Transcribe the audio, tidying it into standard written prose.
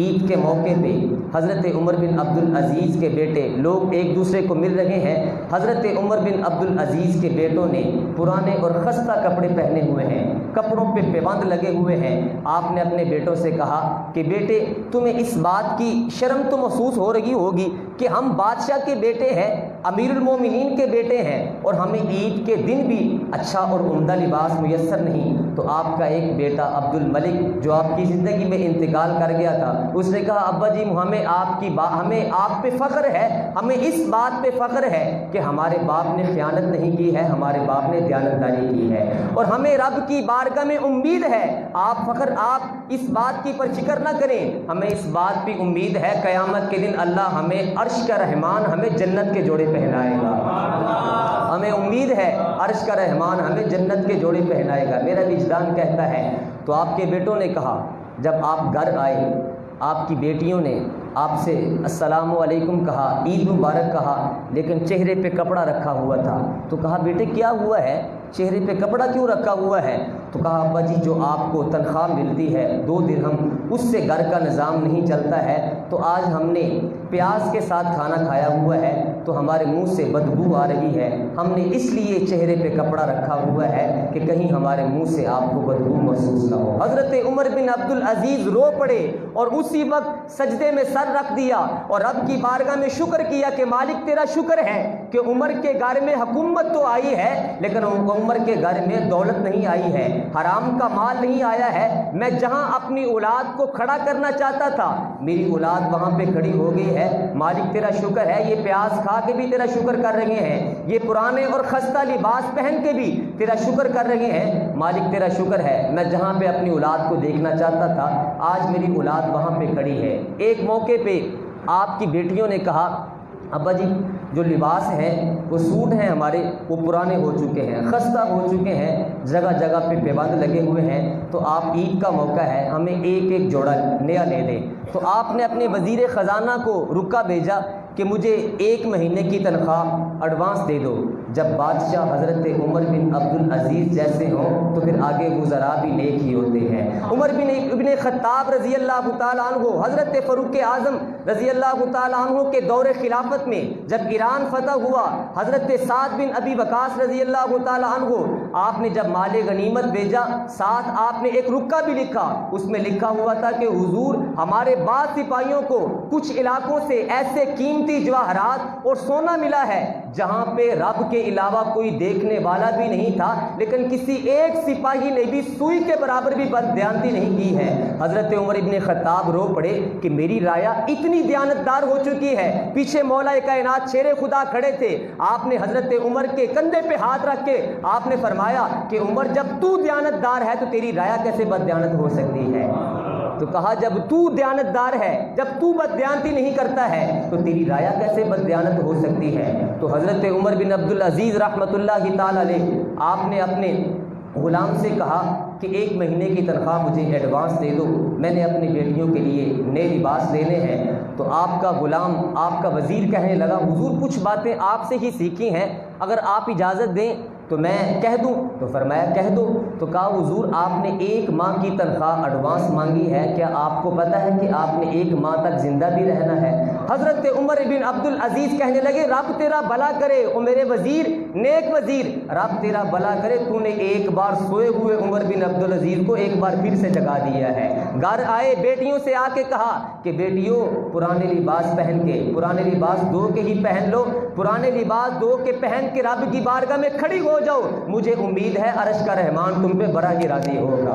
عید کے موقع پہ حضرت عمر بن عبدالعزیز کے بیٹے لوگ ایک دوسرے کو مل رہے ہیں۔ حضرت عمر بن عبدالعزیز کے بیٹوں نے پرانے اور خستہ کپڑے پہنے ہوئے ہیں، کپڑوں پہ پیبند لگے ہوئے ہیں۔ آپ نے اپنے بیٹوں سے کہا کہ بیٹے، تمہیں اس بات کی شرم تو محسوس ہو رہی ہوگی کہ ہم بادشاہ کے بیٹے ہیں، امیر المومنین کے بیٹے ہیں، اور ہمیں عید کے دن بھی اچھا اور عمدہ لباس میسر نہیں۔ تو آپ کا ایک بیٹا عبد الملک جو آپ کی زندگی میں انتقال کر گیا تھا، اس نے کہا ابا جی ہمیں آپ پہ فخر ہے، ہمیں اس بات پہ فخر ہے کہ ہمارے باپ نے خیانت نہیں کی ہے، ہمارے باپ نے دیانتداری کی ہے، اور ہمیں رب کی بارگاہ میں امید ہے۔ آپ اس بات کی پر فکر نہ کریں، ہمیں اس بات پہ امید ہے قیامت کے دن اللہ ہمیں عرش کا رحمان ہمیں جنت کے جوڑے پہنائے گا۔ ہمیں امید ہے عرش کا رحمان ہمیں جنت کے جوڑے پہنائے گا، میرا وجدان کہتا ہے۔ تو آپ کے بیٹوں نے کہا، جب آپ گھر آئے آپ کی بیٹیوں نے آپ سے السلام علیکم کہا، عید مبارک کہا، لیکن چہرے پہ کپڑا رکھا ہوا تھا۔ تو کہا بیٹے کیا ہوا ہے، چہرے پہ کپڑا کیوں رکھا ہوا ہے؟ تو کہا ابا جی جو آپ کو تنخواہ ملتی ہے 2 درہم، اس سے گھر کا نظام نہیں چلتا ہے، تو آج ہم نے پیاز کے ساتھ کھانا کھایا ہوا ہے تو ہمارے منہ سے بدبو آ رہی ہے، ہم نے اس لیے چہرے پہ کپڑا رکھا ہوا ہے کہ کہیں ہمارے منہ سے آپ کو بدبو محسوس نہ ہو۔ حضرت عمر بن عبدالعزیز رو پڑے اور اسی وقت سجدے میں سر رکھ دیا اور رب کی بارگاہ میں شکر کیا کہ مالک تیرا شکر ہے کہ عمر کے گھر میں حکومت تو آئی ہے لیکن عمر کے گھر میں دولت نہیں آئی ہے، حرام کا مال نہیں آیا ہے۔ میں جہاں اپنی اولاد کو کھڑا کرنا چاہتا تھا میری اولاد وہاں پہ کھڑی ہو گئی ہے، مالک تیرا شکر ہے۔ یہ پیاز کھا کے بھی تیرا شکر کر رہے ہیں، یہ پرانے اور خستہ لباس پہن کے بھی تیرا شکر کر رہے ہیں، مالک تیرا شکر ہے۔ میں جہاں پہ اپنی اولاد کو دیکھنا چاہتا تھا آج میری اولاد وہاں پہ کھڑی ہے۔ ایک موقع پہ آپ کی بیٹیوں نے کہا ابا جی جو لباس ہیں وہ سوٹ ہیں ہمارے وہ پرانے ہو چکے ہیں، خستہ ہو چکے ہیں، جگہ جگہ پہ پیبند لگے ہوئے ہیں، تو آپ عید کا موقع ہے ہمیں ایک جوڑا نیا لے دیں۔ تو آپ نے اپنے وزیر خزانہ کو رکا بھیجا کہ مجھے 1 مہینے کی تنخواہ ایڈوانس دے دو۔ جب بادشاہ حضرت عمر بن عبدالعزیز جیسے ہوں تو پھر آگے وزراء بھی نیک ہی ہوتے ہیں۔ عمر بن خطاب رضی اللہ تعالیٰ عنہ، حضرت فاروق اعظم رضی اللہ تعالیٰ عنہ کے دور خلافت میں جب ایران فتح ہوا، حضرت سعد بن ابی وقاص رضی اللہ تعالیٰ عنہ آپ نے جب مال غنیمت بھیجا، ساتھ آپ نے ایک رکا بھی لکھا، اس میں لکھا ہوا تھا کہ حضور ہمارے بعض سپاہیوں کو کچھ علاقوں سے ایسے قیمتی جواہرات اور سونا ملا ہے جہاں پہ رب کے علاوہ کوئی دیکھنے والا بھی نہیں تھا، لیکن کسی ایک سپاہی نے بھی سوئی کے برابر بھی بددیانتی نہیں کی ہے۔ حضرت عمر ابن خطاب رو پڑے کہ میری رایا اتنی دیانتدار ہو چکی ہے۔ پیچھے مولا کائنات شیر خدا کھڑے تھے، آپ نے حضرت عمر کے کندھے پہ ہاتھ رکھ کے آپ نے فرمایا کہ عمر جب تو دیانتدار ہے تو تیری رایا کیسے بددیانت ہو سکتی ہے؟ تو کہا جب تو دیانتدار ہے، جب تو بددیانتی نہیں کرتا ہے تو تیری رایا کیسے بددیانت ہو سکتی ہے؟ تو حضرت عمر بن عبدالعزیز رحمۃ اللہ تعالی علیہ آپ نے اپنے غلام سے کہا کہ 1 مہینے کی تنخواہ مجھے ایڈوانس دے دو، میں نے اپنی بیٹیوں کے لیے نئے لباس لینے ہیں۔ تو آپ کا غلام آپ کا وزیر کہنے لگا حضور کچھ باتیں آپ سے ہی سیکھی ہیں، اگر آپ اجازت دیں تو میں کہہ دوں؟ تو فرمایا کہہ دو۔ تو کہا حضور آپ نے 1 ماہ کی تنخواہ ایڈوانس مانگی ہے، کیا آپ کو پتہ ہے کہ آپ نے 1 ماہ تک زندہ بھی رہنا ہے؟ حضرت عمر بن عبدالعزیز کہنے لگے رب تیرا بھلا کرے، او میرے وزیر، نیک وزیر، رب تیرا بھلا کرے، تو نے ایک بار سوئے ہوئے عمر بن عبدالعزیز کو ایک بار پھر سے جگا دیا ہے۔ گھر آئے بیٹیوں سے آ کے کہا کہ بیٹیوں پرانے لباس پہن کے، پرانے لباس دھو کے ہی پہن لو، پرانے لباس دھو کے پہن کے رب کی بارگاہ میں کھڑی ہو جاؤ، مجھے امید ہے عرش کا رحمان تم پہ بڑا ہی راضی ہوگا۔